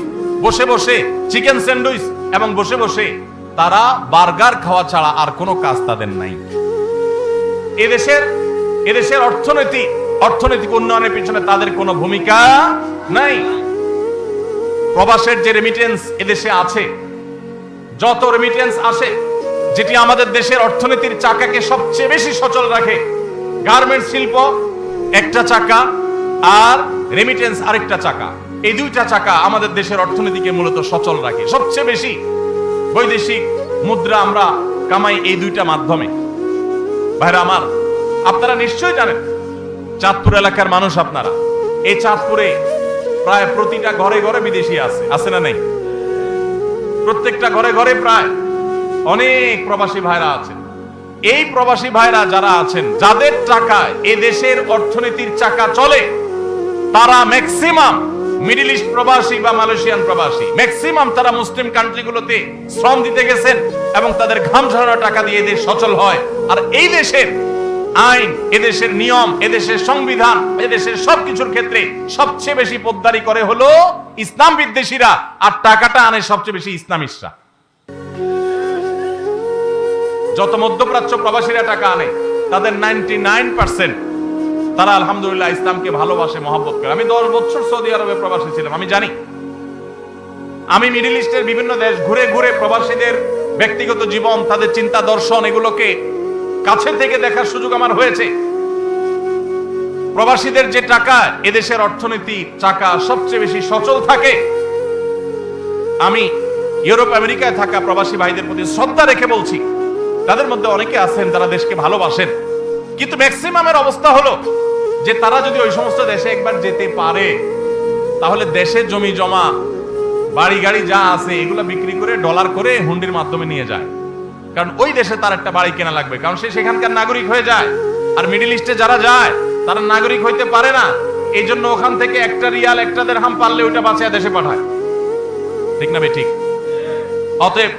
বসে বসে চিকেন স্যান্ডউইচ এবং বসে বসে তারা বার্গার খাওয়া ছাড়া আর কোনো কাজ তাদের নাই। এদেশের অর্থনৈতিক উন্নয়নের পিছনে তাদের কোনো ভূমিকা নাই। প্রবাসের যে রেমিটেন্স এদেশে আছে, যত রেমিটেন্স আসে, যেটি আমাদের দেশের অর্থনীতির চাকাকে সবচেয়ে বেশি সচল রাখে, গার্মেন্টস শিল্প একটা চাকা আর রেমিটেন্স আরেকটা চাকা, এই দুইটা চাকা আমাদের দেশের অর্থনীতিকে মূলত সচল রাখে। সবচেয়ে বেশি বৈদেশিক মুদ্রা আমরা কামাই এই দুইটা মাধ্যমে। ভাইরা আমার, আপনারা নিশ্চয়ই জানেন, চাঁদপুর এলাকার মানুষ আপনারা, এই চাঁদপুরে প্রায় প্রতিটা ঘরে ঘরে বিদেশি আছে না নেই? প্রত্যেকটা ঘরে ঘরে প্রায় অনেক প্রবাসী ভাইরা আছেন। এই প্রবাসী ভাইরা যারা আছেন, যাদের টাকায় এ দেশের অর্থনীতির চাকা চলে, তারা ম্যাক্সিমাম মিডল ইস্ট প্রবাসী বা মালয়েশিয়ান প্রবাসী, ম্যাক্সিমাম তারা মুসলিম কান্ট্রিগুলোতে শ্রম দিতে গেছেন এবং তাদের ঘাম ঝরানো টাকা দিয়ে দেশ সচল হয়। আর এই দেশের আইন, এদেশের নিয়ম, এদেশের সংবিধান, এদেশের সবকিছুর ক্ষেত্রে সবচেয়ে বেশি পোদ্দারি করে হলো ইসলাম বিদ্বেষীরা, আর টাকাটা আনে সবচেয়ে বেশি ইসলামিস্টরা। যত মধ্যপ্রাচ্য প্রবাসীরা টাকা আনে, তাদের 99% তারা আলহামদুলিল্লাহ ইসলামকে ভালোবাসে, মহব্বত করে। আমি 10 বছর সৌদি আরবে প্রবাসী ছিলাম, আমি জানি। আমি মিডল ইস্টের বিভিন্ন দেশ ঘুরে ঘুরে প্রবাসীদের ব্যক্তিগত জীবন, তাদের চিন্তা দর্শন, এগুলোকে কাছে থেকে দেখার সুযোগ আমার হয়েছে। প্রবাসীদের যে টাকা এদেশের অর্থনীতি চাকা সবচেয়ে বেশি সচল থাকে। আমি ইউরোপ আমেরিকায় থাকা প্রবাসী ভাইদের প্রতি শ্রদ্ধা রেখে বলছি, তাদের মধ্যে অনেকে আছেন তারা দেশকে ভালোবাসেন, কিন্তু ম্যাক্সিমামের অবস্থা হলো যে তারা যদি ওই সমস্ত দেশে একবার যেতে পারে, তাহলে দেশে জমি জমা, বাড়ি গাড়ি যা আছে এগুলো বিক্রি করে ডলার করে হুন্ডির মাধ্যমে নিয়ে যায়। কারণ ওই দেশে তার একটা বাড়ি কেনা লাগবে, কারণ সে সেখানকার নাগরিক হয়ে যায়। আর মিডল ইস্টে যারা যায় তারা নাগরিক হইতে পারে না, এই জন্য ওখান থেকে একটা রিয়াল, একটা দিরহাম পারলে ওইটা বাঁচিয়ে দেশে পাঠায়। ঠিক না ঠিক? অতএব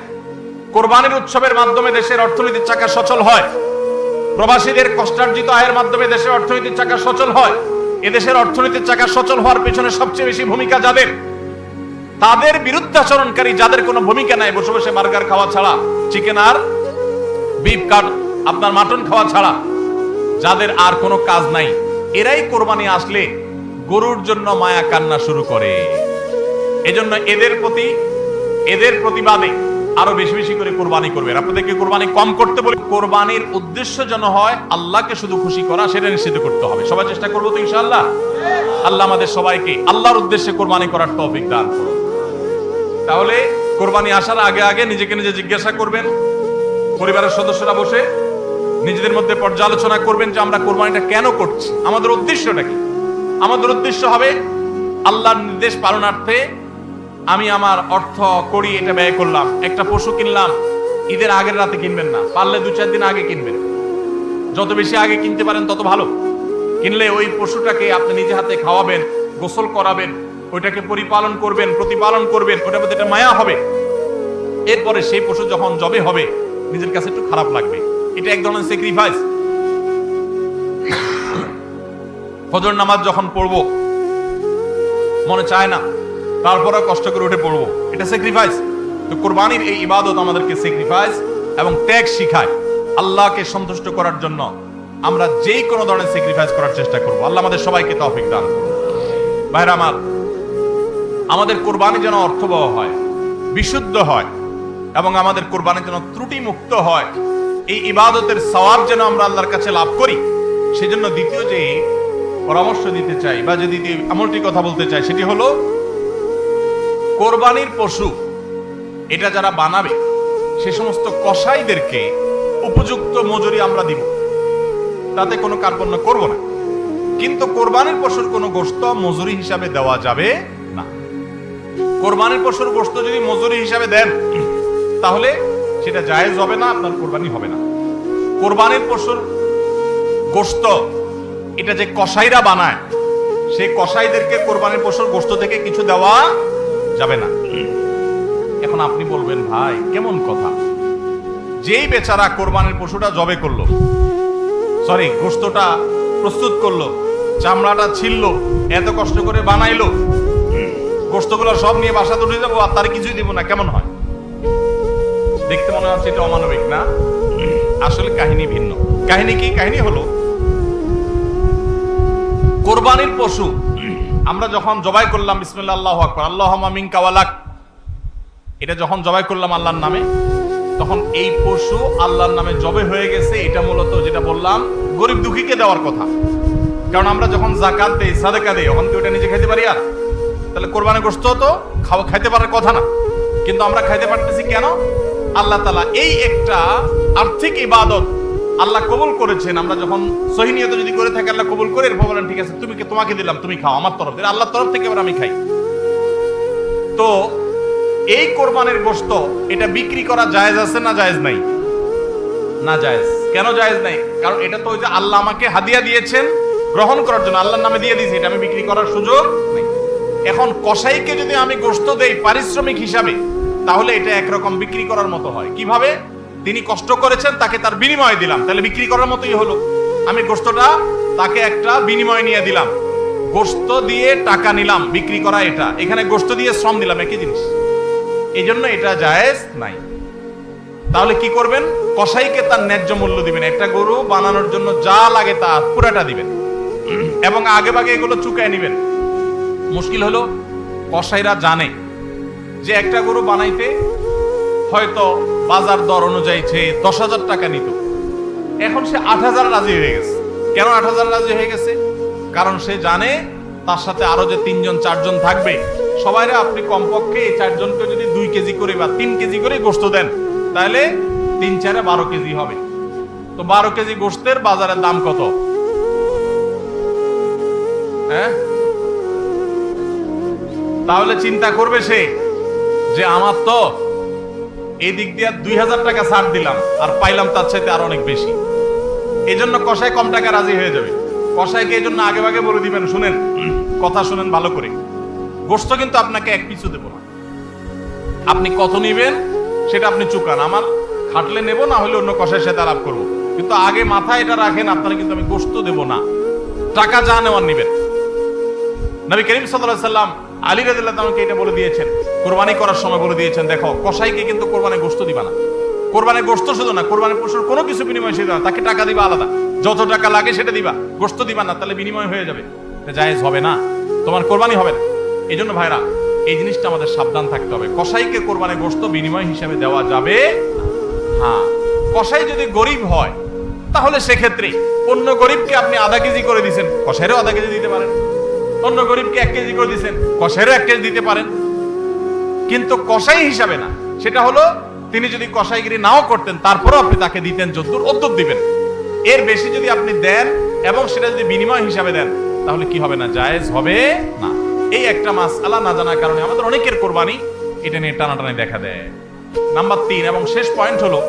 কোরবানির উৎসবের মাধ্যমে দেশের অর্থনীতির চাকা সচল হয়, প্রবাসীদের কষ্টার্জিত আয়ের মাধ্যমে দেশের অর্থনীতির চাকা সচল হয়। এদেশের অর্থনীতির চাকা সচল হওয়ার পেছনে সবচেয়ে বেশি ভূমিকা যাদের, তাদের বিরুদ্ধাচরণকারী যাদের কোনো ভূমিকা নাই, বসে বসে বার্গার খাওয়া ছাড়া, চিকেন আর বিফ কাট আপনার মাটন খাওয়া ছাড়া যাদের আর কোনো কাজ নাই, এরাই কোরবানি আসলে গরুর জন্য মায়া কান্না শুরু করে। এজন্য এদের প্রতিবাদে আরো বেশি বেশি করে কোরবানি করবেন। আপনাদেরকে কোরবানি কম করতে বলি, কোরবানির উদ্দেশ্য যেন হয় আল্লাহকে শুধু খুশি করা, সেটা নিশ্চিত করতে হবে। সবাই চেষ্টা করবো তো ইনশাআল্লাহ। আল্লাহ আমাদের সবাইকে আল্লাহর উদ্দেশ্যে কোরবানি করার তৌফিক দান করুন। তাহলে কোরবানি আসার আগে আগে নিজেকে নিজে জিজ্ঞাসা করবেন, পরিবারের সদস্যরা বসে নিজেদের মধ্যে পর্যালোচনা করবেন যে আমরা কোরবানিটা কেন করছি, আমাদের উদ্দেশ্যটা কি। আমাদের উদ্দেশ্য হবে আল্লাহর নির্দেশ পালনার্থে আমি আমার অর্থ করি, এটা ব্যয় করলাম। একটা পশু কিনলাম, ঈদের আগের রাতে কিনবেন না, পারলে 2-4 দিন আগে কিনবেন। যত বেশি আগে কিনতে পারেন তত ভালো। কিনলে ওই পশুটাকে আপনি নিজে হাতে খাওয়াবেন, গোসল করাবেন, ওইটাকে পরিপালন করবেন, প্রতিপালন করবেন, ওটার মধ্যে একটা মায়া হবে। এরপরে সেই পশু যখন জবে হবে নিজের কাছে একটু খারাপ লাগবে। এটা এক ধরনের স্যাক্রিফাইস। ফজর নামাজ যখন পড়বো মনে চায় না, তারপরে কষ্ট করে উঠে পড়বো, এটা স্যাক্রিফাইস। তো কোরবানির এই ইবাদত আমাদেরকে স্যাক্রিফাইস এবং ত্যাগ শিখায়। আল্লাহকে সন্তুষ্ট করার জন্য আমরা যেই কোনো ধরনের স্যাক্রিফাইস করার চেষ্টা করবো। আল্লাহ আমাদের সবাইকে তৌফিক দান করুন। ভাইরা আমার, আমাদের কোরবানি যেন অর্থবহ হয়, বিশুদ্ধ হয় এবং আমাদের কোরবানি যেন ত্রুটি মুক্ত হয়, এই ইবাদতের সওয়াব যেন আমরা আল্লাহর কাছে লাভ করি, সেজন্য দ্বিতীয় যে পরামর্শ দিতে চাই বা যে দ্বিতীয় আমলটি কথা বলতে চাই সেটি হলো কোরবানির পশু এটা যারা বানাবে সে সমস্ত কসাইদেরকে উপযুক্ত মজুরি আমরা দিব, তাতে কোনো কার্পণ্য করব না। কিন্তু কোরবানির পশুর কোনো গোশত মজুরি হিসাবে দেওয়া যাবে না। কোরবানির পশুর গোশত যদি মজুরি হিসাবে দেন তাহলে সেটা জায়েজ হবে না, আপনার কোরবানি হবে না। কোরবানির পশুর গোশত এটা যে কসাইরা বানায়, সেই কসাইদেরকে কোরবানির পশুর গোশত থেকে কিছু দেওয়া যাবে না। এখন আপনি বলবেন, ভাই কেমন কথা, যেই বেচারা কোরবানির পশুটা জবে করলো, সরি গোশতটা প্রস্তুত করলো, চামড়াটা ছিললো, এত কষ্ট করে বানাইলো, গোশতগুলো সব নিয়ে বাসাতে উঠে যাবো আর তার কিছুই দিব না, কেমন হয়? দেখতে মনে হচ্ছে এটা অমানবিক না? আসলে কাহিনী ভিন্ন। কাহিনী কি? কাহিনী হলো কোরবানির পশু আমরা যখন জবাই করলাম, বিসমিল্লাহ আল্লাহু আকবার, আল্লাহুম্মা মিনকা ওয়ালাক, এটা যখন জবাই করলাম আল্লাহর নামে, তখন এই পশু আল্লাহর নামে জবে হয়ে গেছে। এটা মূলত যেটা বললাম গরিব দুঃখীকে দেওয়ার কথা। কারণ আমরা যখন যাকাত দেই, সাদাকা দেই, তখন কি ওটা নিজে খেতে পারি? আর তাহলে কোরবানির গোশত তো খাইতে পারার কথা না, কিন্তু আমরা খাইতে পারতেছি কেন? আল্লাহ তাআলা এই একটা আর্থিক ইবাদত আল্লাহ কবুল করেছেন। আমরা যখন সহি নিয়তে যদি করে থাকি আল্লাহ কবুল করে, এরপর বলেন ঠিক আছে তোমাকে দিলাম, তুমি খাও আমার তরফ থেকে, আল্লাহর তরফ থেকে এবার আমি খাই। তো এই কোরবানির গোশত এটা বিক্রি করা জায়েজ আছে না জায়েজ নাই? না জায়েজ। কেন জায়েজ নাই? কারণ এটা তো ওই যে আল্লাহ আমাকে হাদিয়া দিয়েছেন গ্রহণ করার জন্য, আল্লাহর নামে দিয়ে দিয়েছে, এটা আমি বিক্রি করার সুযোগ নেই। এখন কসাইকে যদি আমি গোশত দেই পারিশ্রমিক হিসাবে, তাহলে এটা একরকম বিক্রি করার মতো হয়। কিভাবে? তিনি কষ্ট করেছেন, তাকে তার বিনিময় দিলাম, তাহলে বিক্রি করার মতোই হলো। আমি গোশতটা তাকে একটা বিনিময় নিয়ে দিলাম, গোশত দিয়ে টাকা নিলাম, বিক্রি করা এটা, এখানে গোশত দিয়ে শ্রম দিলাম, একই জিনিস। এই জন্য এটা জায়েজ নাই। তাহলে কি করবেন? কসাইকে তার ন্যায্য মূল্য দিবেন। একটা গরু বানানোর জন্য যা লাগে তা পুরাটা দিবেন এবং আগে ভাগে এগুলো চুকায় নিবেন। মুশকিল হলো কসাইরা জানে যে একটা গরু বানাইতে হয়তো বাজার দর অনুযায়ী সে 10,000 টাকা নিত, এখন সে 8,000 রাজি হয়ে গেছে। কেন 8,000 রাজি হয়ে গেছে? কারণ সে জানে তার সাথে আরো যে 3-4 জন থাকবে, সবাইরে আপনি কমপক্ষে এই 4 জনকে যদি 2 কেজি করে বা 3 কেজি করে গোশত দেন, তাহলে 3-4 12 কেজি হবে। তো 12 কেজি গোশতের বাজারের দাম কত? হ্যাঁ, তাহলে চিন্তা করবে সে যে আমার তো এই দিক দিয়ে 2,000 টাকা ছাড় দিলাম আর পাইলাম তার চাইতে আরো অনেক বেশি। এই জন্য কসাই কম টাকা রাজি হয়ে যাবে। কসাইকে এই জন্য আগে ভাগে বলে দিবেন, শুনেন, কথা শুনেন ভালো করে, গোশত কিন্তু আপনাকে এক পিছু দেব না, আপনি কত নিবেন সেটা আপনি চুকান, আমার খাটলে নেব, না হলে অন্য কষাইয়ের সাথে আলাপ করবো, কিন্তু আগে মাথায় এটা রাখেন আপনারা কিন্তু আমি গোশত দেব না, টাকা যা নেওয়ার নিবেন। নবী করিম সাল্লাল্লাহু আলাইহি সাল্লাম আলী রাদিয়াল্লাহু আনহুকে এটা বলে দিয়েছেন, কোরবানি করার সময় বলে দিয়েছেন, দেখো কসাইকে কিন্তু কোরবানির গোশত দিবা না, কোরবানির গোশত শুধু না, কোরবানির পশুর কোনো কিছু বিনিময় সেটা না, তাকে টাকা দিবা আলাদা, যত টাকা লাগে সেটা দিবা, গোশত দিবা না, তাহলে বিনিময় হয়ে যাবে, এটা জায়েজ হবে না, তোমার কোরবানি হবে না। এই জন্য ভাইরা এই জিনিসটা আমাদের সাবধান থাকতে হবে, কসাইকে কোরবানির গোশত বিনিময় হিসেবে দেওয়া যাবে না। হ্যাঁ, কসাই যদি গরিব হয় তাহলে সেক্ষেত্রে অন্য গরিবকে আপনি আধা কেজি করে দিচ্ছেন, কসাইরও আধা কেজি দিতে পারেন, অন্য গরিবকে 1 কেজি করে দিচ্ছেন, কসাইরও 1 কেজি দিতে পারেন, কিন্তু কসাই হিসাবে না। সেটা হলো তিনি যদি কসাইগিরি নাও করতেন তারপরেও আপনি তাকে দিতেন যদ্দুর অদ্দুর দিবেন, এর বেশি যদি আপনি দেন এবং সেটা যদি বিনিময় হিসাবে দেন তাহলে কি হবে না, জায়েজ হবে না। এই একটা মাসআলা না জানার কারণে আমাদের অনেকের কোরবানি এটা নিয়ে টানাটানি দেখা দেয়। নাম্বার 3 এবং শেষ পয়েন্ট হলো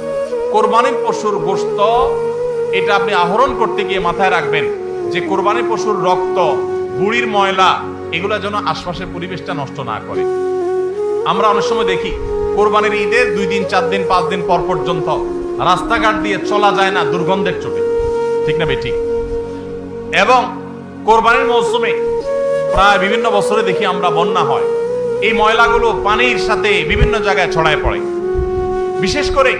কোরবানির পশুর গোশত, এটা আপনি আহরণ করতে গিয়ে মাথায় রাখবেন যে কোরবানির পশুর রক্ত, বুড়ির ময়লা, এগুলা যেন আশপাশের পরিবেশটা নষ্ট না করে। আমরা অনেক সময় দেখি কোরবানির ঈদের 2 দিন 4 দিন 5 দিন পর পর্যন্ত রাস্তাঘাট দিয়ে চলা যায় না দুর্গন্ধের চোটে, ঠিক না বেঠিক? এবং কোরবানির মৌসুমে প্রায় বিভিন্ন বছরে দেখি আমরা বন্যা হয়, এই ময়লাগুলো পানির সাথে বিভিন্ন জায়গায় ছড়ায় পড়ে। বিশেষ করে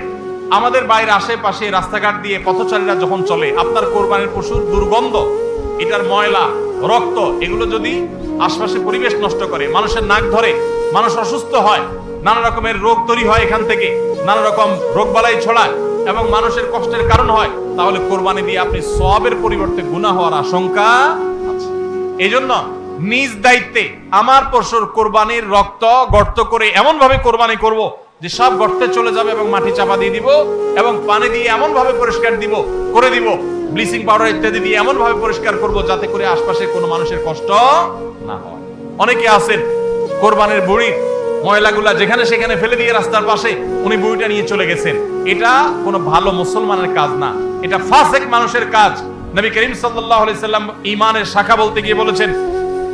আমাদের বাইরে আশেপাশে রাস্তাঘাট দিয়ে পথচারীরা যখন চলে, আপনার কোরবানির পশুর দুর্গন্ধ, এটার ময়লা, রক্ত, এগুলো যদি আশপাশে পরিবেশ নষ্ট করে, মানুষের নাক ধরে, মানুষ অসুস্থ হয়, নানা রকমের রোগ তৈরি হয়, এখান থেকে নানা রকম রোগবালাই ছড়ায় এবং মানুষের কষ্টের কারণ হয়, তাহলে কোরবানি দিয়ে আপনি সওয়াবের পরিবর্তে গুনাহ হওয়ার আশঙ্কা আছে। এই জন্য নিজ দায়িত্বে আমার পশুর কোরবানির রক্ত গর্ত করে এমন ভাবে কোরবানি করব যে সব গর্তে চলে যাবে এবং মাটি চাপা দিয়ে দিব এবং পানি দিয়ে এমন ভাবে পরিষ্কার করে দিব, ব্লিচিং পাউডার ইত্যাদি দিয়ে এমন ভাবে পরিষ্কার করব যাতে করে আশপাশে কোনো মানুষের কষ্ট না হয়। অনেকে আছেন কোরবানির বুড়ির ময়লাগুলা যেখানে সেখানে ফেলে দিয়ে রাস্তার পাশে উনি বুড়িটা নিয়ে চলে গেছেন, এটা কোনো ভালো মুসলমানের কাজ না, এটা ফাসিক মানুষের কাজ। নবী করিম সাল্লাল্লাহু আলাইহি সাল্লাম ঈমানের শাখা বলতে গিয়ে বলেছেন,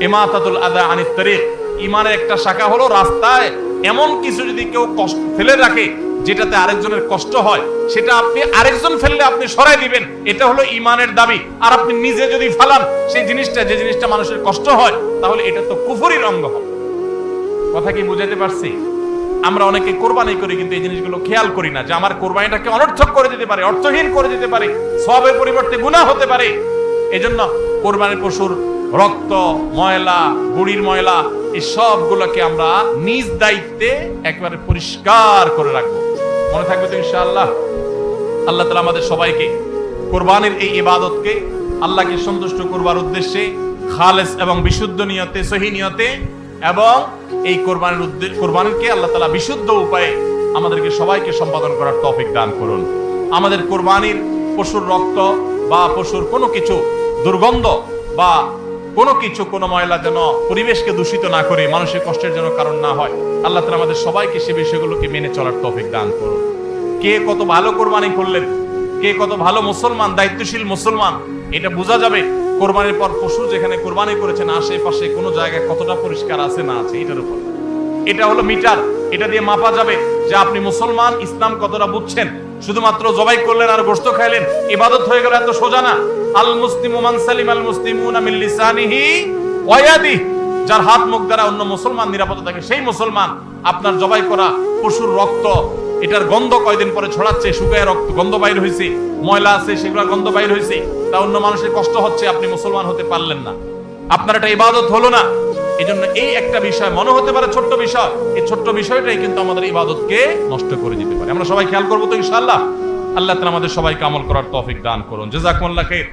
ইমাতাতুল আযা আনিত তারিক, ঈমানের একটা শাখা হলো রাস্তায় এমন কিছু যদি কেউ কষ্ট ফেলে রাখে যেটাতে আরেকজনের কষ্ট হয়, সেটা আপনি আরেকজন ফেললে আপনি সরাই দিবেন, এটা হলো ঈমানের দাবি। আর আপনি নিজে যদি ফালান সেই জিনিসটা, যে জিনিসটা মানুষের কষ্ট হয়, তাহলে এটা তো কুফরির অঙ্গ হবে। কথা কি বুঝাতে পারছি? আমরা অনেকে কোরবানি করি কিন্তু এই জিনিসগুলো খেয়াল করি না যে আমার কোরবানিটাকে অনর্থক করে দিতে পারে, অর্থহীন করে দিতে পারে, সওয়াবের পরিবর্তে গুনাহ হতে পারে। এজন্য কোরবানির পশুর রক্ত, ময়লা, বুড়ির ময়লা, এই সবগুলোকে আমরা নিজ দায়িত্বে একেবারে পরিষ্কার করে রাখবো। মনে থাকবে তো ইনশাআল্লাহ? আল্লাহ তাআলা আমাদের সবাইকে কোরবানির এই ইবাদতকে আল্লাহকে সন্তুষ্ট করবার উদ্দেশ্যে খালেস এবং বিশুদ্ধ নিয়তে, সহি নিয়তে, এবং এই কোরবানিকে আল্লাহ তাআলা বিশুদ্ধ উপায়ে আমাদেরকে সবাইকে সম্পাদন করার তৌফিক দান করুন। আমাদের কোরবানির পশুর রক্ত বা পশুর কোনো কিছু দুর্গন্ধ বা কোনো কিছু, কোনো ময়লা যেন পরিবেশকে দূষিত না করে, মানুষের কষ্টের যেন কারণ না হয়। আল্লাহ তাআলা আমাদের সবাইকে সে বিষয়গুলোকে মেনে চলার তৌফিক দান করুন। কে কত ভালো কোরবানি করলেন, কে কত ভালো মুসলমান, দায়িত্বশীল মুসলমান, এটা বোঝা যাবে কোরবানির পর পশু যেখানে কোরবানি করেছেন আশেপাশে কোনো জায়গায় কতটা পরিষ্কার আছে না আছে, এটার উপর। এটা হলো মিটার, এটা দিয়ে মাপা যাবে যে আপনি মুসলমান, ইসলাম কতটা বুঝছেন। শুধুমাত্র জবাই করলেন আর গোশত খাইলেন, ইবাদত হয়ে গেল, এত সোজা না। আল মুসলিমু মান সালিমাল মুসলিমুনা মিন লিসানিহি ওয়া ইয়াদিহি, যার হাত মুখ দ্বারা অন্য মুসলমান নিরাপদ থাকে, সেই মুসলমান। আপনার জবাই করা পশুর রক্ত, এটার গন্ধ কয়দিন পরে ছড়াচ্ছে, শুকায় রক্ত গন্ধ বাইর হয়েছে, ময়লা আছে সেগুলোর গন্ধ বাইর হয়েছে, তা অন্য মানুষের কষ্ট হচ্ছে, আপনি মুসলমান হতে পারলেন না, আপনার এটা ইবাদত হলো না। এই জন্য এই একটা বিষয় মনে হতে পারে ছোট্ট বিষয়, এই ছোট্ট বিষয়টাই কিন্তু আমাদের ইবাদতকে নষ্ট করে দিতে পারে। আমরা সবাই খেয়াল করবো তো ইনশাআল্লাহ। আল্লাহ তাআলা আমাদের সবাইকে আমল করার তৌফিক দান করুন। জাযাকুমুল্লাহ খাইর।